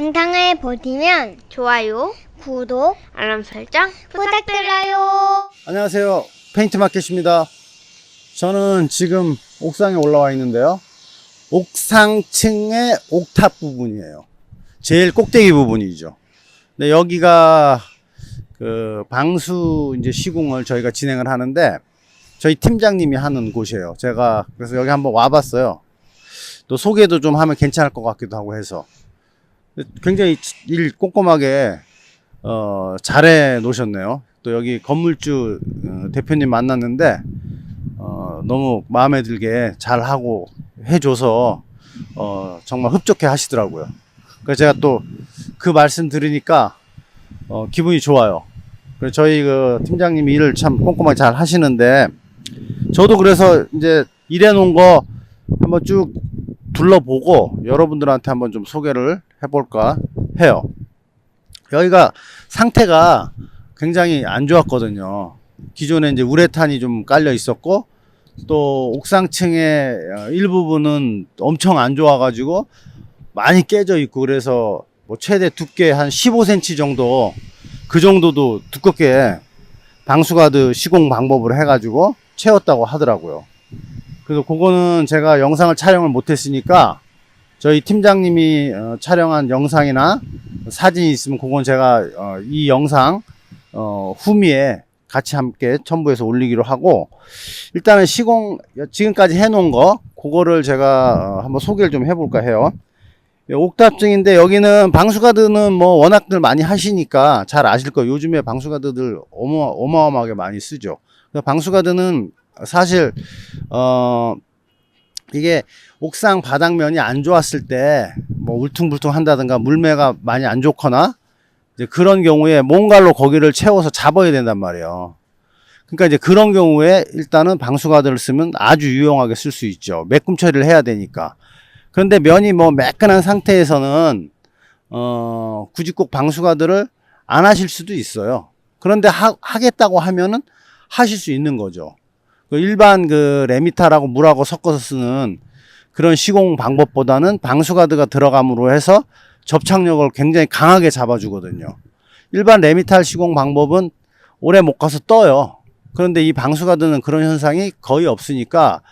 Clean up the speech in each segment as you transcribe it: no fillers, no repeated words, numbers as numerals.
영상을 보시면 좋아요, 구독, 알람 설정 부탁드려요. 안녕하세요. 페인트마켓입니다. 저는 지금 옥상에 올라와 있는데요. 옥상층의 옥탑 부분이에요. 제일 꼭대기 부분이죠. 근데 여기가 그 방수 이제 시공을 저희가 진행을 하는데 저희 팀장님이 하는 곳이에요. 제가 그래서 여기 한번 와봤어요. 또 소개도 좀 하면 괜찮을 것 같기도 하고 해서 굉장히 일 꼼꼼하게 잘해 놓으셨네요. 또 여기 건물주 대표님 만났는데 너무 마음에 들게 잘하고 해줘서 정말 흡족해 하시더라고요. 그래서 제가 또 그 말씀 들으니까 기분이 좋아요. 그래서 저희 그 팀장님이 일을 참 꼼꼼하게 잘 하시는데 저도 그래서 이제 일해 놓은 거 한번 쭉 둘러보고 여러분들한테 한번 좀 소개를 해볼까 해요. 여기가 상태가 굉장히 안 좋았거든요. 기존에 이제 우레탄이 좀 깔려 있었고 또 옥상층의 일부분은 엄청 안 좋아가지고 많이 깨져 있고 그래서 뭐 최대 두께 한 15cm 정도 그 정도도 두껍게 방수가드 시공 방법을 해가지고 채웠다고 하더라고요. 그래서 그거는 제가 영상을 촬영을 못했으니까 저희 팀장님이 촬영한 영상이나 사진이 있으면 그건 제가 이 영상 후미에 같이 함께 첨부해서 올리기로 하고 일단은 시공 지금까지 해놓은 거 그거를 제가 한번 소개를 좀 해볼까 해요. 옥탑층인데 여기는 방수가드는 뭐 워낙들 많이 하시니까 잘 아실 거예요. 요즘에 방수가드들 어마어마하게 많이 쓰죠. 방수가드는 사실 이게 옥상 바닥면이 안 좋았을 때 뭐 울퉁불퉁 한다든가 물매가 많이 안 좋거나 이제 그런 경우에 몽갈로 거기를 채워서 잡아야 된단 말이에요. 그러니까 이제 그런 경우에 일단은 방수가드를 쓰면 아주 유용하게 쓸 수 있죠. 매끔 처리를 해야 되니까. 그런데 면이 뭐 매끈한 상태에서는 굳이 꼭 방수가드를 안 하실 수도 있어요. 그런데 하겠다고 하면은 하실 수 있는 거죠. 일반 그 레미타라고 물하고 섞어서 쓰는 그런 시공 방법보다는 방수가드가 들어감으로 해서 접착력을 굉장히 강하게 잡아주거든요. 일반 레미탈 시공 방법은 오래 못 가서 떠요. 그런데 이 방수가드는 그런 현상이 거의 없으니까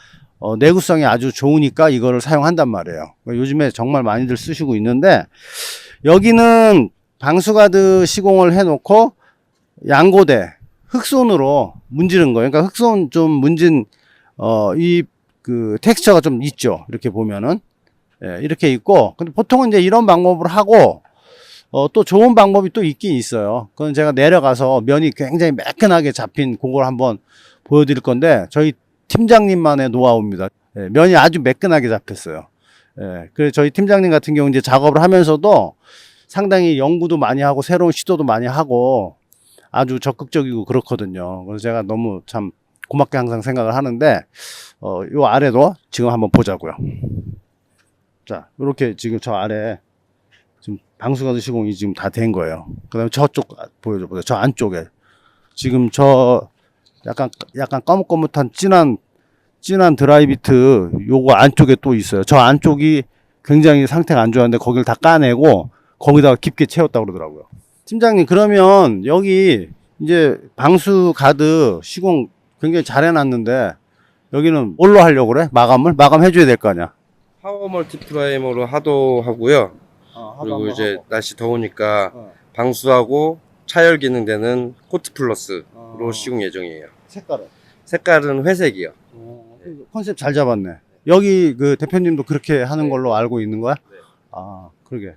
내구성이 아주 좋으니까 이거를 사용한단 말이에요. 요즘에 정말 많이들 쓰시고 있는데 여기는 방수가드 시공을 해놓고 양고대 흑손으로 문지른 거예요. 그러니까 흑손 좀 문진 이 그 텍스처가 좀 있죠. 이렇게 보면은 이렇게 있고 근데 보통은 이제 이런 방법을 하고 또 좋은 방법이 또 있긴 있어요. 그건 제가 내려가서 면이 굉장히 매끈하게 잡힌 그걸 한번 보여드릴 건데 저희 팀장님만의 노하우입니다. 면이 아주 매끈하게 잡혔어요. 그래서 저희 팀장님 같은 경우 이제 작업을 하면서도 상당히 연구도 많이 하고 새로운 시도도 많이 하고 아주 적극적이고 그렇거든요. 그래서 제가 너무 참 고맙게 항상 생각을 하는데 요 아래도 지금 한번 보자고요. 자, 이렇게 지금 저 아래 지금 방수가드 시공이 지금 다 된 거예요. 그 다음에 저쪽 보여줘 보세요. 저 안쪽에 지금 저 약간 거뭇거뭇한 진한 드라이비트 요거 안쪽에 또 있어요. 저 안쪽이 굉장히 상태가 안 좋았는데 거기를 다 까내고 거기다가 깊게 채웠다고 그러더라고요. 팀장님 그러면 여기 이제 방수가드 시공 굉장히 잘 해놨는데 여기는 뭘로 하려고 그래? 마감해줘야 될 거 아니야? 파워 멀티프라이머로 하도 하고요. 그리고 이제 하고. 날씨 더우니까 방수하고 차열 기능 되는 코트 플러스로 시공 예정이에요. 색깔은 회색이요. 컨셉 잘 잡았네. 여기 그 대표님도 그렇게 하는 걸로 알고 있는 거야? 네. 아, 그러게.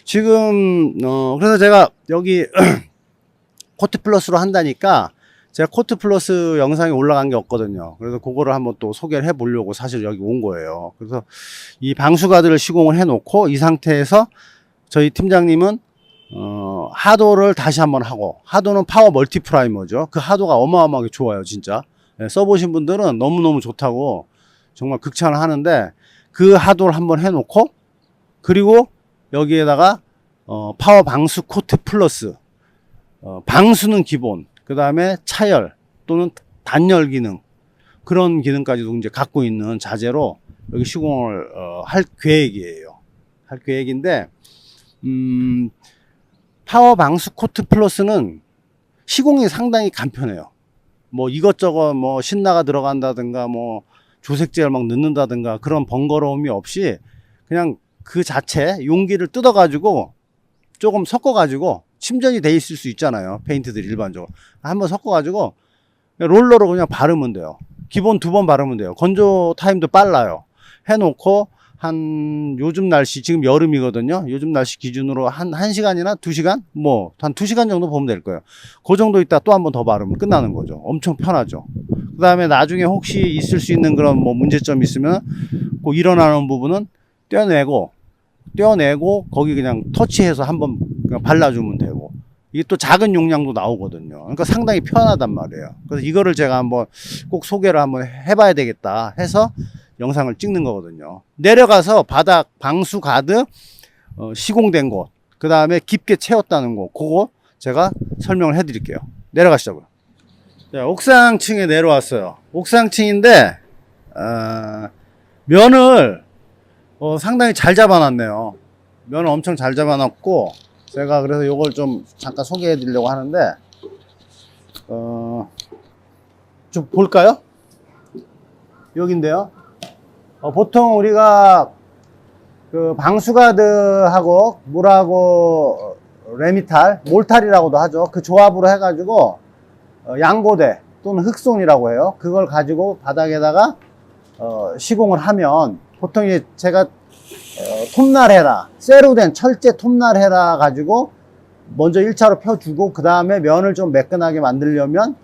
지금 그래서 제가 여기 코트 플러스로 한다니까 제가 코트 플러스 영상이 올라간 게 없거든요. 그래서 그거를 한번 또 소개를 해보려고 사실 여기 온 거예요. 그래서 이 방수가드를 시공을 해놓고 이 상태에서 저희 팀장님은 하도를 다시 한번 하고 하도는 파워 멀티프라이머죠. 그 하도가 어마어마하게 좋아요, 진짜. 써보신 분들은 너무너무 좋다고 정말 극찬을 하는데 그 하도를 한번 해놓고 그리고 여기에다가 파워 방수 코트 플러스 방수는 기본 그 다음에 차열 또는 단열 기능 그런 기능까지도 이제 갖고 있는 자재로 여기 시공을 할 계획이에요. 할 계획인데 파워 방수 코트 플러스는 시공이 상당히 간편해요. 뭐 이것저것 뭐 신나가 들어간다든가 뭐 조색제를 막 넣는다든가 그런 번거로움이 없이 그냥 그 자체 용기를 뜯어 가지고 조금 섞어 가지고 침전이 돼 있을 수 있잖아요, 페인트들이 일반적으로. 한번 섞어 가지고 롤러로 그냥 바르면 돼요. 기본 2번 바르면 돼요. 건조 타임도 빨라요. 해놓고 한 요즘 날씨, 지금 여름이거든요. 요즘 날씨 기준으로 한 1시간이나 2시간? 뭐 한 2시간 정도 보면 될 거예요. 그 정도 있다 또 한 번 더 바르면 끝나는 거죠. 엄청 편하죠. 그 다음에 나중에 혹시 있을 수 있는 그런 뭐 문제점이 있으면 그 일어나는 부분은 떼어내고 거기 그냥 터치해서 한번 그냥 발라주면 되고, 이게 또 작은 용량도 나오거든요. 그러니까 상당히 편하단 말이에요. 그래서 이거를 제가 한번 꼭 소개를 한번 해봐야 되겠다 해서 영상을 찍는 거거든요. 내려가서 바닥 방수 가드 시공된 곳, 그 다음에 깊게 채웠다는 곳, 그거 제가 설명을 해 드릴게요. 내려가시자고요. 자, 옥상층에 내려왔어요. 옥상층인데 면을 상당히 잘 잡아놨네요. 면을 엄청 잘 잡아놨고, 제가 그래서 이걸 좀 잠깐 소개해 드리려고 하는데 좀 볼까요? 여긴데요. 보통 우리가 그 방수가드하고 물하고 레미탈, 몰탈이라고도 하죠. 그 조합으로 해가지고 양고대 또는 흑손이라고 해요. 그걸 가지고 바닥에다가 시공을 하면 보통 이제 제가 톱날해라, 쇠로 된 철제 톱날해라 가지고 먼저 1차로 펴주고 그 다음에 면을 좀 매끈하게 만들려면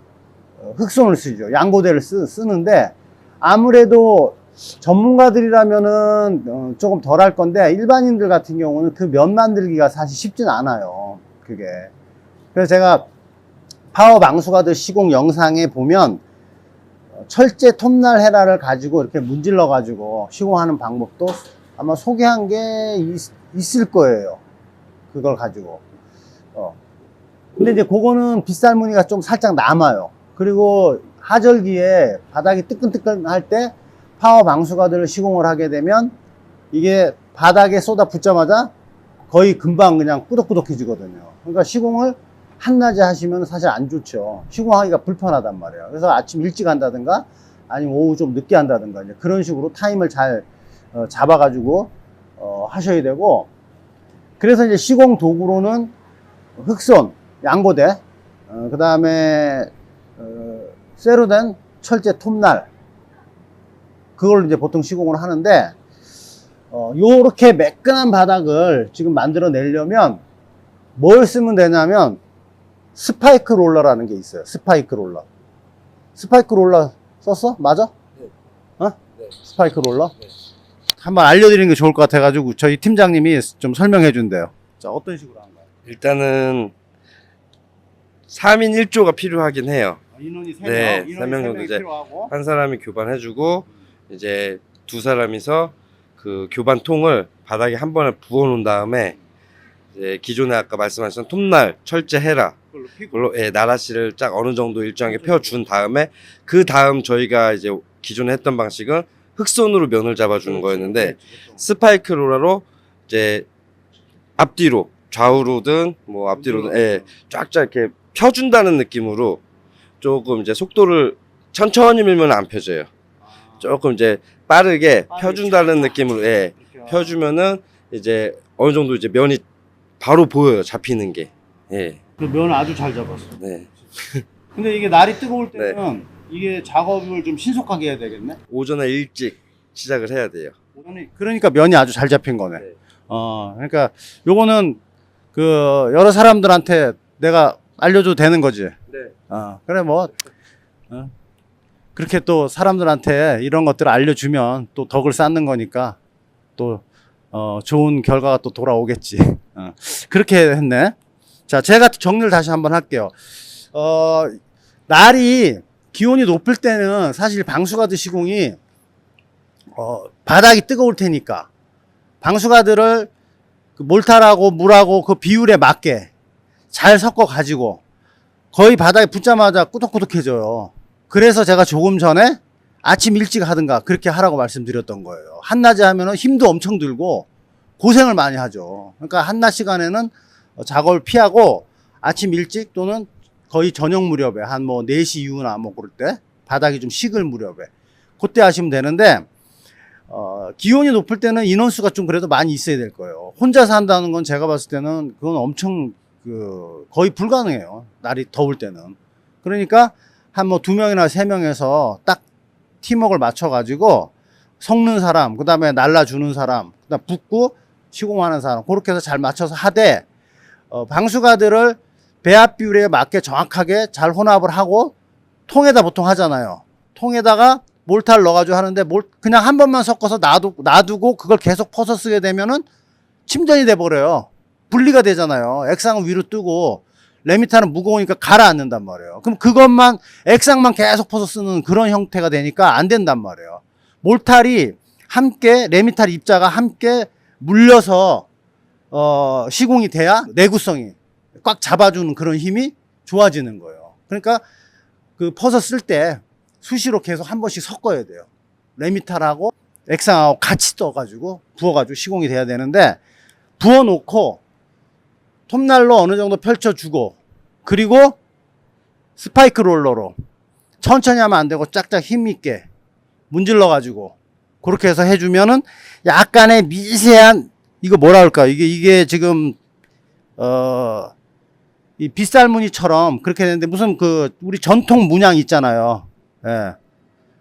흑손을 쓰죠. 양고대를 쓰는데 아무래도 전문가들이라면은 조금 덜 할 건데 일반인들 같은 경우는 그 면 만들기가 사실 쉽진 않아요. 그게. 그래서 제가 파워 방수가드 시공 영상에 보면 철제 톱날 헤라를 가지고 이렇게 문질러 가지고 시공하는 방법도 아마 소개한 게 있을 거예요. 그걸 가지고. 근데 이제 그거는 빗살무늬가 좀 살짝 남아요. 그리고 하절기에 바닥이 뜨끈뜨끈할 때 파워 방수가드를 시공을 하게 되면 이게 바닥에 쏟아 붓자마자 거의 금방 그냥 꾸덕꾸덕해지거든요. 그러니까 시공을 한낮에 하시면 사실 안 좋죠. 시공하기가 불편하단 말이에요. 그래서 아침 일찍 한다든가 아니면 오후 좀 늦게 한다든가 이제 그런 식으로 타임을 잘 잡아가지고 하셔야 되고, 그래서 이제 시공 도구로는 흑손, 양고대, 그 다음에 쇠로 된 철제 톱날, 그걸 이제 보통 시공을 하는데 요렇게 매끈한 바닥을 지금 만들어 내려면 뭘 쓰면 되냐면 스파이크 롤러라는 게 있어요. 스파이크 롤러. 스파이크 롤러 썼어? 맞아? 네. 네. 스파이크 롤러? 네. 한번 알려드리는 게 좋을 것 같아가지고 저희 팀장님이 좀 설명해 준대요. 자, 어떤 식으로 한가요? 일단은 3인 1조가 필요하긴 해요. 인원이 3명, 네, 인원이 3명 정도 이제 필요하고. 한 사람이 교반해주고 이제 2사람이서 그 교반통을 바닥에 한 번에 부어 놓은 다음에 이제 기존에 아까 말씀하신 톱날, 철제 헤라 그걸로 나라씨를 쫙 어느 정도 일정하게 펴준 다음에 그 다음 저희가 이제 기존에 했던 방식은 흑손으로 면을 잡아주는 거였는데 스파이크 롤러로 이제 앞뒤로 좌우로든 뭐 앞뒤로든 쫙쫙 이렇게 펴준다는 느낌으로 조금 이제 속도를 천천히 밀면 안 펴져요. 조금 이제 빠르게 펴준다는 느낌으로 펴주면은 이제 어느 정도 이제 면이 바로 보여요. 잡히는 게. 그 면을 아주 잘 잡았어. 네. 근데 이게 날이 뜨거울 때는 이게 작업을 좀 신속하게 해야 되겠네. 오전에 일찍 시작을 해야 돼요. 그러니까 면이 아주 잘 잡힌 거네. 네. 그러니까 요거는 그 여러 사람들한테 내가 알려줘도 되는 거지. 네. 그래 뭐 그렇게 또 사람들한테 이런 것들을 알려주면 또 덕을 쌓는 거니까 또 좋은 결과가 또 돌아오겠지. 그렇게 했네. 자, 제가 정리를 다시 한번 할게요. 날이 기온이 높을 때는 사실 방수가드 시공이 바닥이 뜨거울 테니까 방수가드를 그 몰탈하고 물하고 그 비율에 맞게 잘 섞어 가지고 거의 바닥에 붙자마자 꾸덕꾸덕해져요. 그래서 제가 조금 전에 아침 일찍 하든가 그렇게 하라고 말씀드렸던 거예요. 한낮에 하면은 힘도 엄청 들고 고생을 많이 하죠. 그러니까 한낮 시간에는 작업을 피하고 아침 일찍 또는 거의 저녁 무렵에 한 뭐 4시 이후나 뭐 그럴 때 바닥이 좀 식을 무렵에 그때 하시면 되는데 기온이 높을 때는 인원수가 좀 그래도 많이 있어야 될 거예요. 혼자서 한다는 건 제가 봤을 때는 그건 엄청 거의 불가능해요. 날이 더울 때는. 그러니까 한 뭐 2명이나 3명에서 딱 팀워크를 맞춰가지고 섞는 사람, 그 다음에 날라주는 사람, 그 다음 붓고 시공하는 사람, 그렇게 해서 잘 맞춰서 하되, 방수가들을 배합 비율에 맞게 정확하게 잘 혼합을 하고, 통에다 보통 하잖아요. 통에다가 몰타를 넣어가지고 하는데, 그냥 한 번만 섞어서 놔두고 그걸 계속 퍼서 쓰게 되면은 침전이 돼버려요. 분리가 되잖아요. 액상은 위로 뜨고, 레미탄은 무거우니까 가라앉는단 말이에요. 그럼 그것만, 액상만 계속 퍼서 쓰는 그런 형태가 되니까 안 된단 말이에요. 몰탈이 함께, 레미탈 입자가 함께 물려서 시공이 돼야 내구성이 꽉 잡아주는 그런 힘이 좋아지는 거예요. 그러니까 그 퍼서 쓸 때 수시로 계속 한 번씩 섞어야 돼요. 레미탈하고 액상하고 같이 떠가지고 부어가지고 시공이 돼야 되는데, 부어놓고 톱날로 어느 정도 펼쳐주고, 그리고 스파이크 롤러로 천천히 하면 안 되고 짝짝 힘있게 문질러 가지고 그렇게 해서 해주면은 약간의 미세한, 이거 뭐라 할까, 이게 지금 이 빗살무늬처럼 그렇게 되는데, 무슨 우리 전통 문양 있잖아요. 예.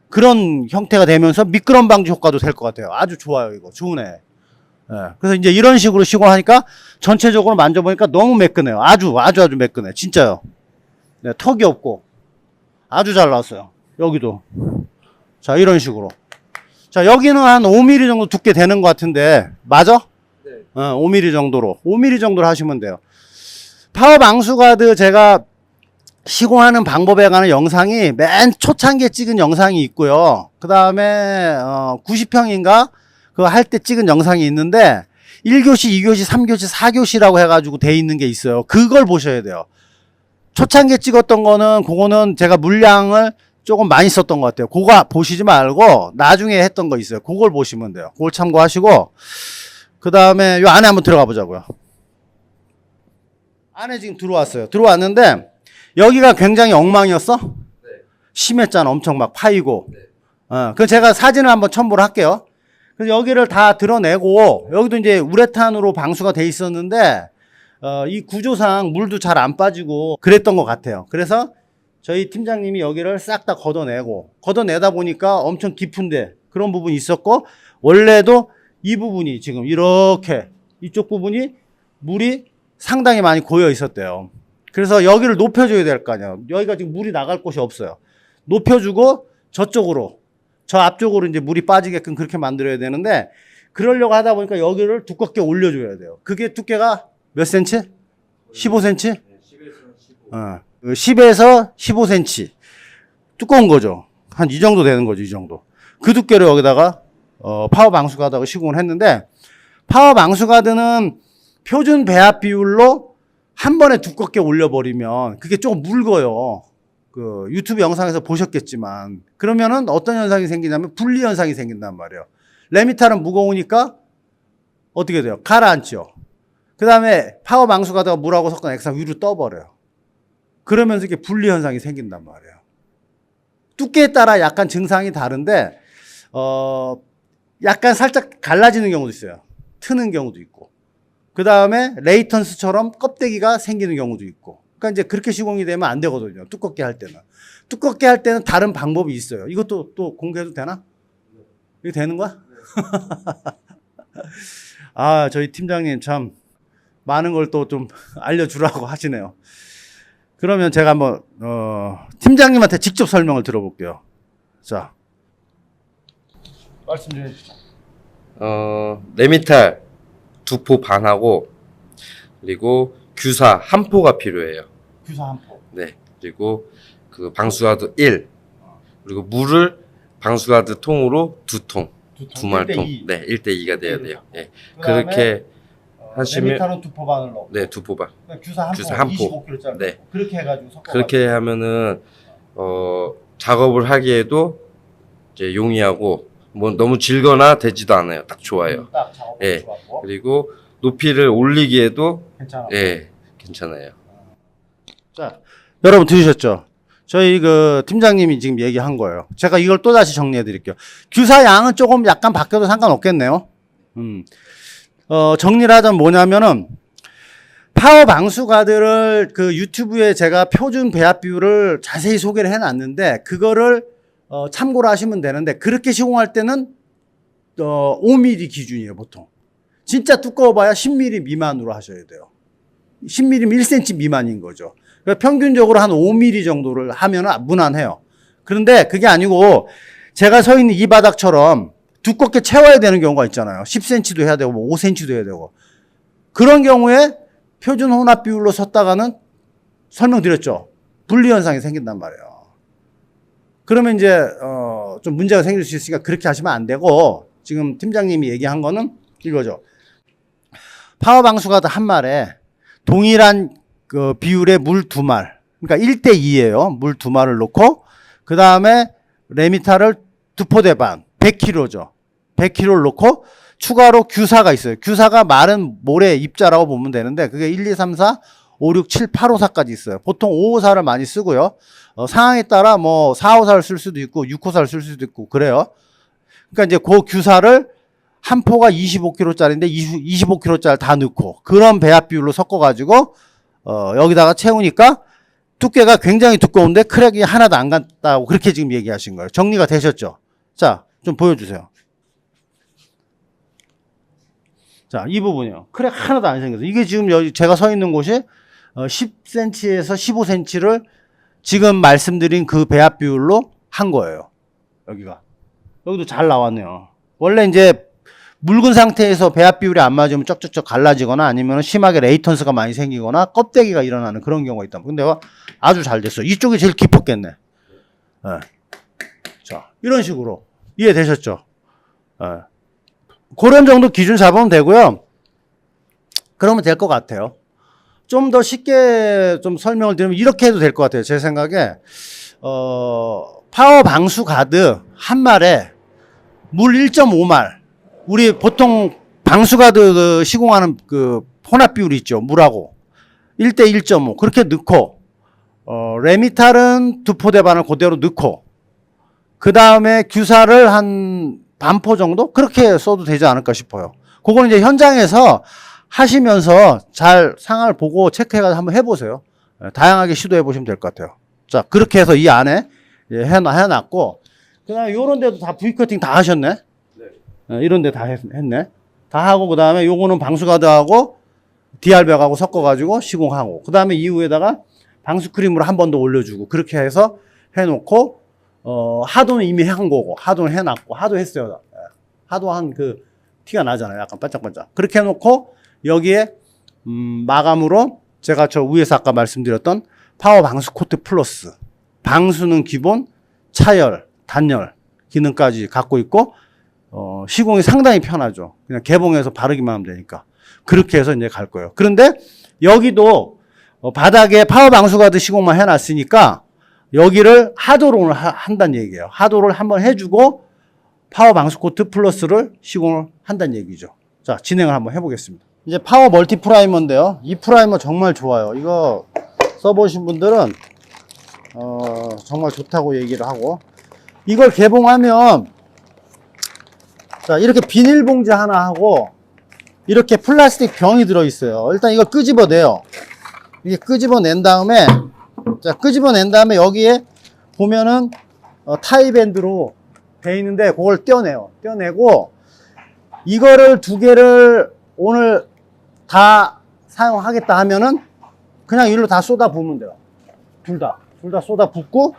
그런 형태가 되면서 미끄럼 방지 효과도 될 것 같아요. 아주 좋아요. 이거 좋으네. 예. 그래서 이제 이런 식으로 시공하니까 전체적으로 만져보니까 너무 매끈해요. 아주 매끈해. 진짜요. 네, 턱이 없고 아주 잘 나왔어요. 여기도. 자, 이런 식으로. 자, 여기는 한 5mm 정도 두께 되는 것 같은데, 맞아? 네. 5mm 정도로. 5mm 정도로 하시면 돼요. 파워 방수가드 제가 시공하는 방법에 관한 영상이 맨 초창기에 찍은 영상이 있고요. 그 다음에 90평인가 그거 할 때 찍은 영상이 있는데, 1교시, 2교시, 3교시, 4교시라고 해가지고 돼 있는 게 있어요. 그걸 보셔야 돼요. 초창기에 찍었던 거는, 그거는 제가 물량을 조금 많이 썼던 것 같아요. 그거 보시지 말고 나중에 했던 거 있어요. 그걸 보시면 돼요. 그걸 참고하시고, 그 다음에 요 안에 한번 들어가 보자고요. 안에 지금 들어왔어요. 들어왔는데 여기가 굉장히 엉망이었어? 네. 심했잖아. 엄청 막 파이고. 네. 그 제가 사진을 한번 첨부를 할게요. 그래서 여기를 다 드러내고, 여기도 이제 우레탄으로 방수가 돼 있었는데, 이 구조상 물도 잘 안 빠지고 그랬던 것 같아요. 그래서 저희 팀장님이 여기를 싹 다 걷어내다 보니까 엄청 깊은데 그런 부분이 있었고, 원래도 이 부분이 지금 이렇게 이쪽 부분이 물이 상당히 많이 고여 있었대요. 그래서 여기를 높여줘야 될 거 아니에요. 여기가 지금 물이 나갈 곳이 없어요. 높여주고 저쪽으로, 저 앞쪽으로 이제 물이 빠지게끔 그렇게 만들어야 되는데, 그러려고 하다 보니까 여기를 두껍게 올려줘야 돼요. 그게 두께가 몇 센치? 15cm? 10에서 15cm. 두꺼운 거죠. 한 이 정도 되는 거죠, 이 정도. 그 두께로 여기다가 파워 방수가드하고 시공을 했는데, 파워 방수가드는 표준 배합 비율로 한 번에 두껍게 올려버리면 그게 조금 묽어요. 그 유튜브 영상에서 보셨겠지만, 그러면은 어떤 현상이 생기냐면 분리 현상이 생긴단 말이에요. 레미탈은 무거우니까 어떻게 돼요? 가라앉죠. 그 다음에 파워 방수가드가 물하고 섞은 액상 위로 떠버려요. 그러면서 이게 분리 현상이 생긴단 말이에요. 두께에 따라 약간 증상이 다른데, 약간 살짝 갈라지는 경우도 있어요. 트는 경우도 있고. 그 다음에 레이턴스처럼 껍데기가 생기는 경우도 있고. 그러니까 이제 그렇게 시공이 되면 안 되거든요. 두껍게 할 때는. 두껍게 할 때는 다른 방법이 있어요. 이것도 또 공개해도 되나? 이거 되는 거야? 아, 저희 팀장님 참 많은 걸 또 좀 알려주라고 하시네요. 그러면 제가 한번 팀장님한테 직접 설명을 들어볼게요. 자, 말씀 좀 해주시죠. 레미탈 2포 반하고, 그리고 규사 1포가 필요해요. 규사 한 포. 네. 그리고 그 방수가드 1. 그리고 물을 방수가드 통으로 2통. 두 말통. 1대2. 네, 1대2가 돼야 돼요. 네. 그다음에 그렇게 하시면, 레미탈은 2포 반을 넣고. 네, 2포 반. 규사 한 규사 포. 한 포. 25kg짜리. 네. 그렇게 해가지고 섞어. 그렇게 하면은 작업을 하기에도 이제 용이하고, 뭐 너무 질거나 되지도 않아요. 딱 좋아요. 딱 작업도 예. 좋았고. 그리고 높이를 올리기에도 괜찮아. 예, 괜찮아요. 자, 여러분 들으셨죠? 저희 그 팀장님이 지금 얘기한 거예요. 제가 이걸 또 다시 정리해 드릴게요. 규사 양은 조금 약간 바뀌어도 상관없겠네요. 정리를 하자면 뭐냐면은 파워 방수가드를 그 유튜브에 제가 표준 배합 비율을 자세히 소개를 해 놨는데 그거를 참고를 하시면 되는데 그렇게 시공할 때는 5mm 기준이에요, 보통. 진짜 두꺼워봐야 10mm 미만으로 하셔야 돼요. 10mm면 1cm 미만인 거죠. 그러니까 평균적으로 한 5mm 정도를 하면 무난해요. 그런데 그게 아니고 제가 서 있는 이 바닥처럼 두껍게 채워야 되는 경우가 있잖아요. 10cm도 해야 되고 뭐 5cm도 해야 되고. 그런 경우에 표준 혼합 비율로 섰다가는 설명드렸죠. 분리 현상이 생긴단 말이에요. 그러면 이제 좀 문제가 생길 수 있으니까 그렇게 하시면 안 되고 지금 팀장님이 얘기한 거는 이거죠. 파워 방수가드 한 말에 동일한 그 비율의 물 2말, 그러니까 1대2예요. 물 2말을 놓고 그 다음에 레미타를 2포대 반, 100kg죠. 100kg를 놓고 추가로 규사가 있어요. 규사가 마른 모래 입자라고 보면 되는데 그게 1, 2, 3, 4, 5, 6, 7, 8, 5, 4까지 있어요. 보통 5, 5, 4를 많이 쓰고요. 상황에 따라 뭐 4, 5, 4를 쓸 수도 있고 6, 5, 4를 쓸 수도 있고 그래요. 그러니까 이제 그 규사를 한 포가 25kg짜리인데 25kg짜리 다 넣고 그런 배합 비율로 섞어가지고 여기다가 채우니까 두께가 굉장히 두꺼운데 크랙이 하나도 안 갔다고 그렇게 지금 얘기하신 거예요. 정리가 되셨죠? 자, 좀 보여주세요. 자, 이 부분이요. 크랙 하나도 안 생겼어요. 이게 지금 여기 제가 서 있는 곳이 10cm에서 15cm를 지금 말씀드린 그 배합 비율로 한 거예요. 여기도 잘 나왔네요. 원래 이제 묽은 상태에서 배합 비율이 안 맞으면 쩍쩍쩍 갈라지거나 아니면 심하게 레이턴스가 많이 생기거나 껍데기가 일어나는 그런 경우가 있다. 근데 아주 잘 됐어요. 이쪽이 제일 깊었겠네. 네. 자, 이런 식으로 이해되셨죠? 네. 그런 정도 기준 잡으면 되고요. 그러면 될 것 같아요. 좀 더 쉽게 좀 설명을 드리면 이렇게 해도 될 것 같아요. 제 생각에 파워 방수 가드 한 말에 물 1.5말 우리 보통 방수가드 시공하는 그 혼합 비율이 있죠. 물하고 1대 1.5 그렇게 넣고 레미탈은 2포대 반을 그대로 넣고 그 다음에 규사를 한 반포 정도 그렇게 써도 되지 않을까 싶어요. 그거는 이제 현장에서 하시면서 잘 상황을 보고 체크해가지고 한번 해보세요. 다양하게 시도해 보시면 될 것 같아요. 자, 그렇게 해서 이 안에 해놨고 그 다음에 요런 데도 다 V커팅 다 하셨네. 이런 데 다 했네. 다 하고 그 다음에 요거는 방수가드하고 DR벽하고 섞어가지고 시공하고 그 다음에 이후에다가 방수크림으로 한 번 더 올려주고 그렇게 해서 해놓고 하도는 이미 한 거고 하도는 해놨고 하도 했어요. 하도 한 그 티가 나잖아요. 약간 반짝반짝. 그렇게 해놓고 여기에 마감으로 제가 저 위에서 아까 말씀드렸던 파워 방수 코트 플러스 방수는 기본 차열, 단열 기능까지 갖고 있고 시공이 상당히 편하죠. 그냥 개봉해서 바르기만 하면 되니까. 그렇게 해서 이제 갈 거예요. 그런데 여기도 바닥에 파워 방수가드 시공만 해놨으니까 여기를 하도를 한다는 얘기예요. 하도를 한번 해주고 파워 방수 코트 플러스를 시공을 한다는 얘기죠. 자, 진행을 한번 해보겠습니다. 이제 파워 멀티 프라이머인데요. 이 프라이머 정말 좋아요. 이거 써보신 분들은 정말 좋다고 얘기를 하고 이걸 개봉하면 자, 이렇게 비닐봉지 하나 하고 이렇게 플라스틱 병이 들어있어요. 일단 이걸 끄집어내요. 이게 끄집어낸 다음에 자, 끄집어낸 다음에 여기에 보면은 타이밴드로 돼 있는데 그걸 떼어내요. 떼어내고 이거를 두 개를 오늘 다 사용하겠다 하면은 그냥 이리로 다 쏟아 부으면 돼요. 둘 다 쏟아 붓고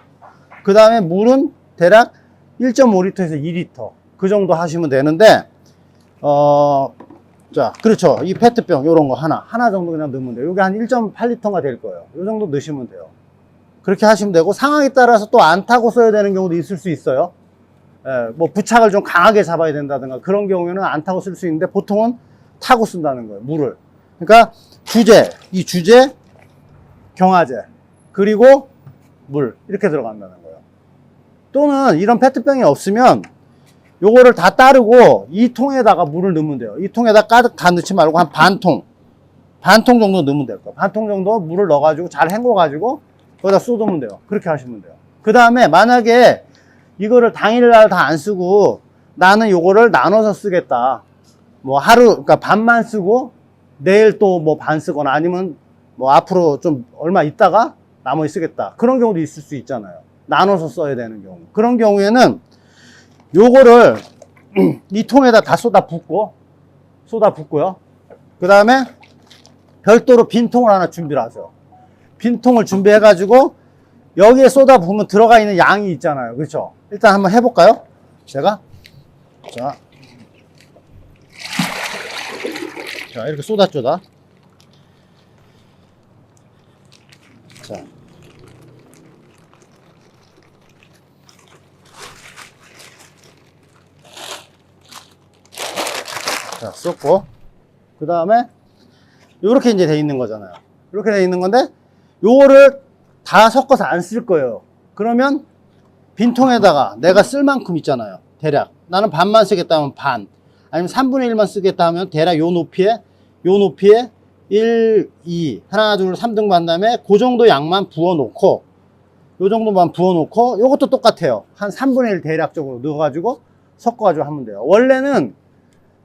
그 다음에 물은 대략 1.5리터에서 2리터 그 정도 하시면 되는데 자, 그렇죠. 이 페트병 요런 거 하나 정도 그냥 넣으면 돼요. 요게 한 1.8리터가 될 거예요. 요 정도 넣으시면 돼요. 그렇게 하시면 되고 상황에 따라서 또 안 타고 써야 되는 경우도 있을 수 있어요. 뭐 부착을 좀 강하게 잡아야 된다든가 그런 경우에는 안 타고 쓸 수 있는데 보통은 타고 쓴다는 거예요. 물을. 그러니까 이 주제, 경화제, 그리고 물 이렇게 들어간다는 거예요. 또는 이런 페트병이 없으면 요거를 다 따르고 이 통에다가 물을 넣으면 돼요. 이 통에다 가득 다 넣지 말고 한 반 통 정도 넣으면 될 거예요. 반 통 정도 물을 넣어가지고 잘 헹궈가지고 거기다 쏟으면 돼요. 그렇게 하시면 돼요. 그 다음에 만약에 이거를 당일날 다 안 쓰고 나는 요거를 나눠서 쓰겠다. 뭐 하루, 그러니까 반만 쓰고 내일 또 뭐 반 쓰거나 아니면 뭐 앞으로 좀 얼마 있다가 나머지 쓰겠다. 그런 경우도 있을 수 있잖아요. 나눠서 써야 되는 경우. 그런 경우에는 요거를 이 통에다 다 쏟아붓고요. 그 다음에 별도로 빈 통을 하나 준비를 하세요. 빈 통을 준비해가지고 여기에 쏟아부으면 들어가 있는 양이 있잖아요. 그렇죠? 일단 한번 해볼까요? 제가 자 이렇게 쏟았죠. 자, 쏟고 그 다음에 요렇게 이제 돼 있는 거잖아요. 이렇게 돼 있는 건데 요거를 다 섞어서 안 쓸 거예요. 그러면 빈통에다가 내가 쓸 만큼 있잖아요. 대략 나는 반만 쓰겠다 하면 반, 아니면 3분의 1만 쓰겠다 하면 대략 요 높이에 1, 2 하나 둘 3등분 한 다음에 그 정도 양만 부어 놓고 요 정도만 부어 놓고 요것도 똑같아요. 한 3분의 1 대략적으로 넣어 가지고 섞어 가지고 하면 돼요. 원래는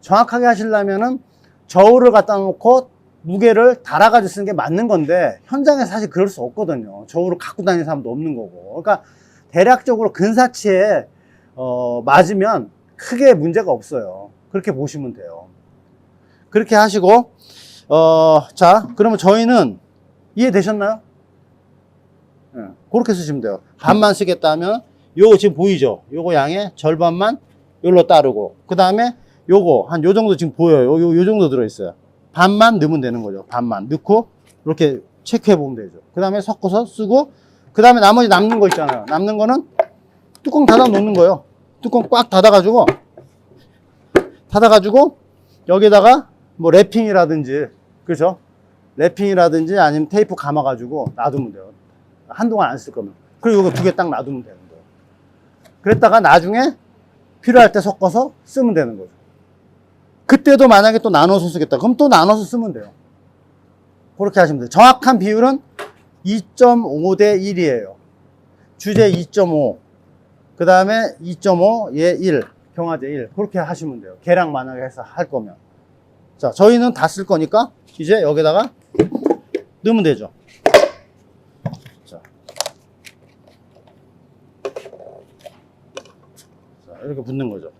정확하게 하시려면은 저울을 갖다 놓고 무게를 달아가지고 쓰는 게 맞는 건데 현장에 사실 그럴 수 없거든요. 저울을 갖고 다니는 사람도 없는 거고. 그러니까 대략적으로 근사치에 맞으면 크게 문제가 없어요. 그렇게 보시면 돼요. 그렇게 하시고 자 그러면 저희는 이해되셨나요? 네, 그렇게 쓰시면 돼요. 반만 쓰겠다 하면 요거 지금 보이죠? 요거 양의 절반만 요로 따르고 그 다음에 요거 한 요 정도 지금 보여요. 요 정도 들어있어요. 반만 넣으면 되는 거죠. 반만 넣고 이렇게 체크해 보면 되죠. 그 다음에 섞어서 쓰고 그 다음에 나머지 남는 거 있잖아요. 남는 거는 뚜껑 닫아 놓는 거예요. 뚜껑 꽉 닫아가지고 여기다가 뭐 랩핑이라든지 그렇죠? 랩핑이라든지 아니면 테이프 감아가지고 놔두면 돼요. 한동안 안 쓸 거면. 그리고 이거 두 개 딱 놔두면 되는 거예요. 그랬다가 나중에 필요할 때 섞어서 쓰면 되는 거죠. 그때도 만약에 또 나눠서 쓰겠다. 그럼 또 나눠서 쓰면 돼요. 그렇게 하시면 돼요. 정확한 비율은 2.5 대 1이에요. 주제 2.5. 그 다음에 2.5, 얘 1. 경화제 1. 그렇게 하시면 돼요. 계량 만약에 해서 할 거면. 자, 저희는 다 쓸 거니까 이제 여기다가 넣으면 되죠. 자, 이렇게 붓는 거죠.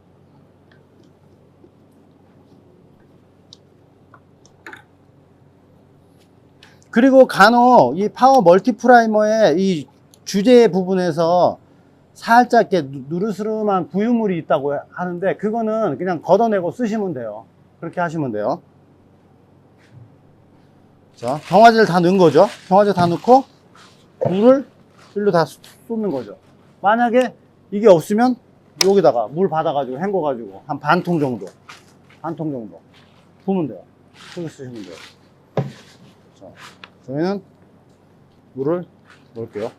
그리고 간혹 이 파워 멀티프라이머의 이 주제 부분에서 살짝 이렇게 누르스름한 부유물이 있다고 하는데 그거는 그냥 걷어내고 쓰시면 돼요. 그렇게 하시면 돼요. 자, 경화제를 다 넣은 거죠. 경화제 다 넣고 물을 일로 다 쏟는 거죠. 만약에 이게 없으면 여기다가 물 받아가지고 헹궈가지고 한 반 통 정도 부으면 돼요. 그렇게 쓰시면 돼요. 자, 저희는 물을 넣을게요.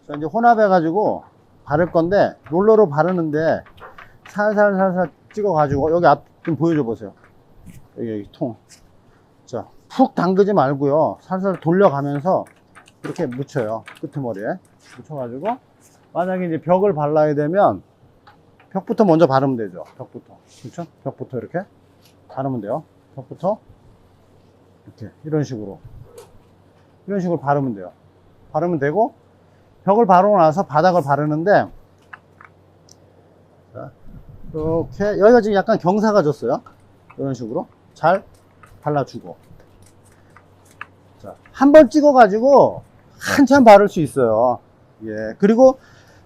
자, 이제 혼합해가지고 바를 건데 롤러로 바르는데 살살 찍어가지고 여기 앞 좀 보여줘 보세요. 여기 통. 자, 푹 담그지 말고요. 살살 돌려가면서 이렇게 묻혀요. 끄트머리에 묻혀가지고 만약에 이제 벽을 발라야 되면 벽부터 먼저 바르면 되죠. 벽부터. 그렇죠? 벽부터 이렇게 바르면 돼요. 벽부터 이렇게 이런 식으로 바르면 돼요. 바르면 되고 벽을 바르고 나서 바닥을 바르는데 자, 이렇게 여기가 지금 약간 경사가 졌어요. 이런 식으로 잘 발라주고 자, 한번 찍어 가지고 한참 바를 수 있어요. 예. 그리고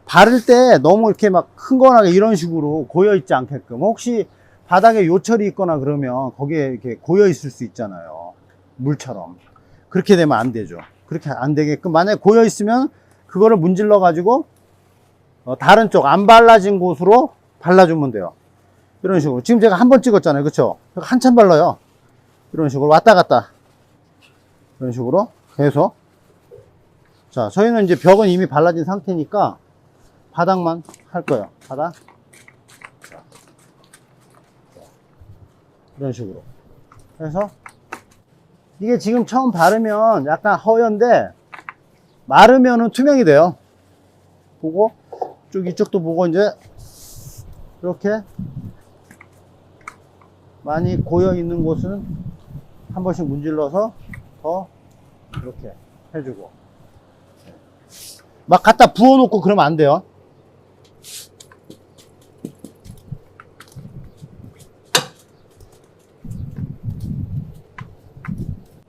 바를 때 너무 이렇게 막 큰 거나 이런 식으로 고여 있지 않게끔 혹시 바닥에 요철이 있거나 그러면 거기에 이렇게 고여 있을 수 있잖아요. 물처럼. 그렇게 되면 안 되죠. 그렇게 안 되게끔 만약에 고여 있으면 그거를 문질러 가지고 다른 쪽 안 발라진 곳으로 발라주면 돼요. 이런 식으로 지금 제가 한 번 찍었잖아요. 그쵸? 한참 발라요. 이런 식으로 왔다 갔다 이런 식으로 계속. 자, 저희는 이제 벽은 이미 발라진 상태니까 바닥만 할 거예요. 바닥 이런 식으로. 그래서 이게 지금 처음 바르면 약간 허연데 마르면은 투명이 돼요. 보고 쭉 이쪽도 보고 이제 이렇게 많이 고여 있는 곳은 한 번씩 문질러서 더 이렇게 해주고, 막 갖다 부어놓고 그러면 안 돼요.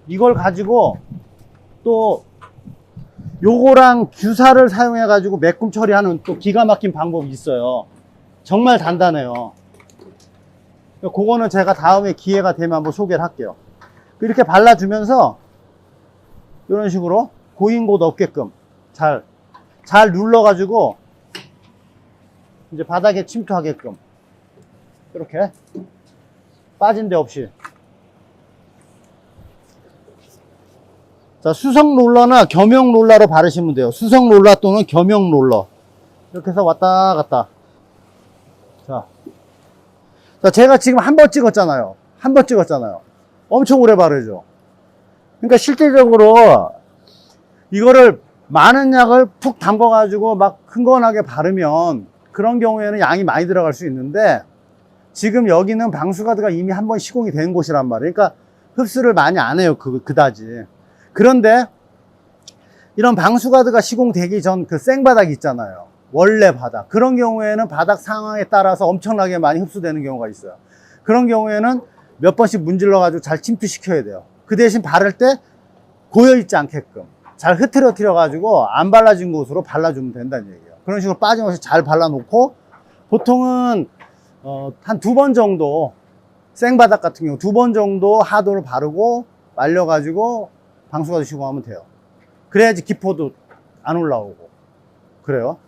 이걸 가지고 또 요거랑 규사를 사용해 가지고 매꿈 처리하는 또 기가 막힌 방법이 있어요. 정말 단단해요. 그거는 제가 다음에 기회가 되면 한번 소개를 할게요. 이렇게 발라주면서 이런 식으로 고인 곳 없게끔 잘 눌러가지고 이제 바닥에 침투하게끔 이렇게 빠진 데 없이. 자, 수성 롤러나 겸용 롤러로 바르시면 돼요. 수성 롤러 또는 겸용 롤러. 이렇게 해서 왔다 갔다. 자, 제가 지금 한 번 찍었잖아요. 한 번 찍었잖아요. 엄청 오래 바르죠. 그러니까 실질적으로 이거를 많은 약을 푹 담궈가지고 막 흥건하게 바르면 그런 경우에는 양이 많이 들어갈 수 있는데, 지금 여기는 방수가드가 이미 한 번 시공이 된 곳이란 말이에요. 그러니까 흡수를 많이 안 해요. 그다지. 그런데 이런 방수가드가 시공되기 전 그 생바닥 있잖아요. 원래 바닥. 그런 경우에는 바닥 상황에 따라서 엄청나게 많이 흡수되는 경우가 있어요. 그런 경우에는 몇 번씩 문질러 가지고 잘 침투시켜야 돼요. 그 대신 바를 때 고여있지 않게끔 잘 흐트러뜨려 가지고 안 발라진 곳으로 발라주면 된다는 얘기예요. 그런 식으로 빠짐없이 잘 발라놓고, 보통은 한 2번 정도, 생바닥 같은 경우 2번 정도 하도를 바르고 말려 가지고 방수가드 시공하면 돼요. 그래야지 기포도 안 올라오고 그래요.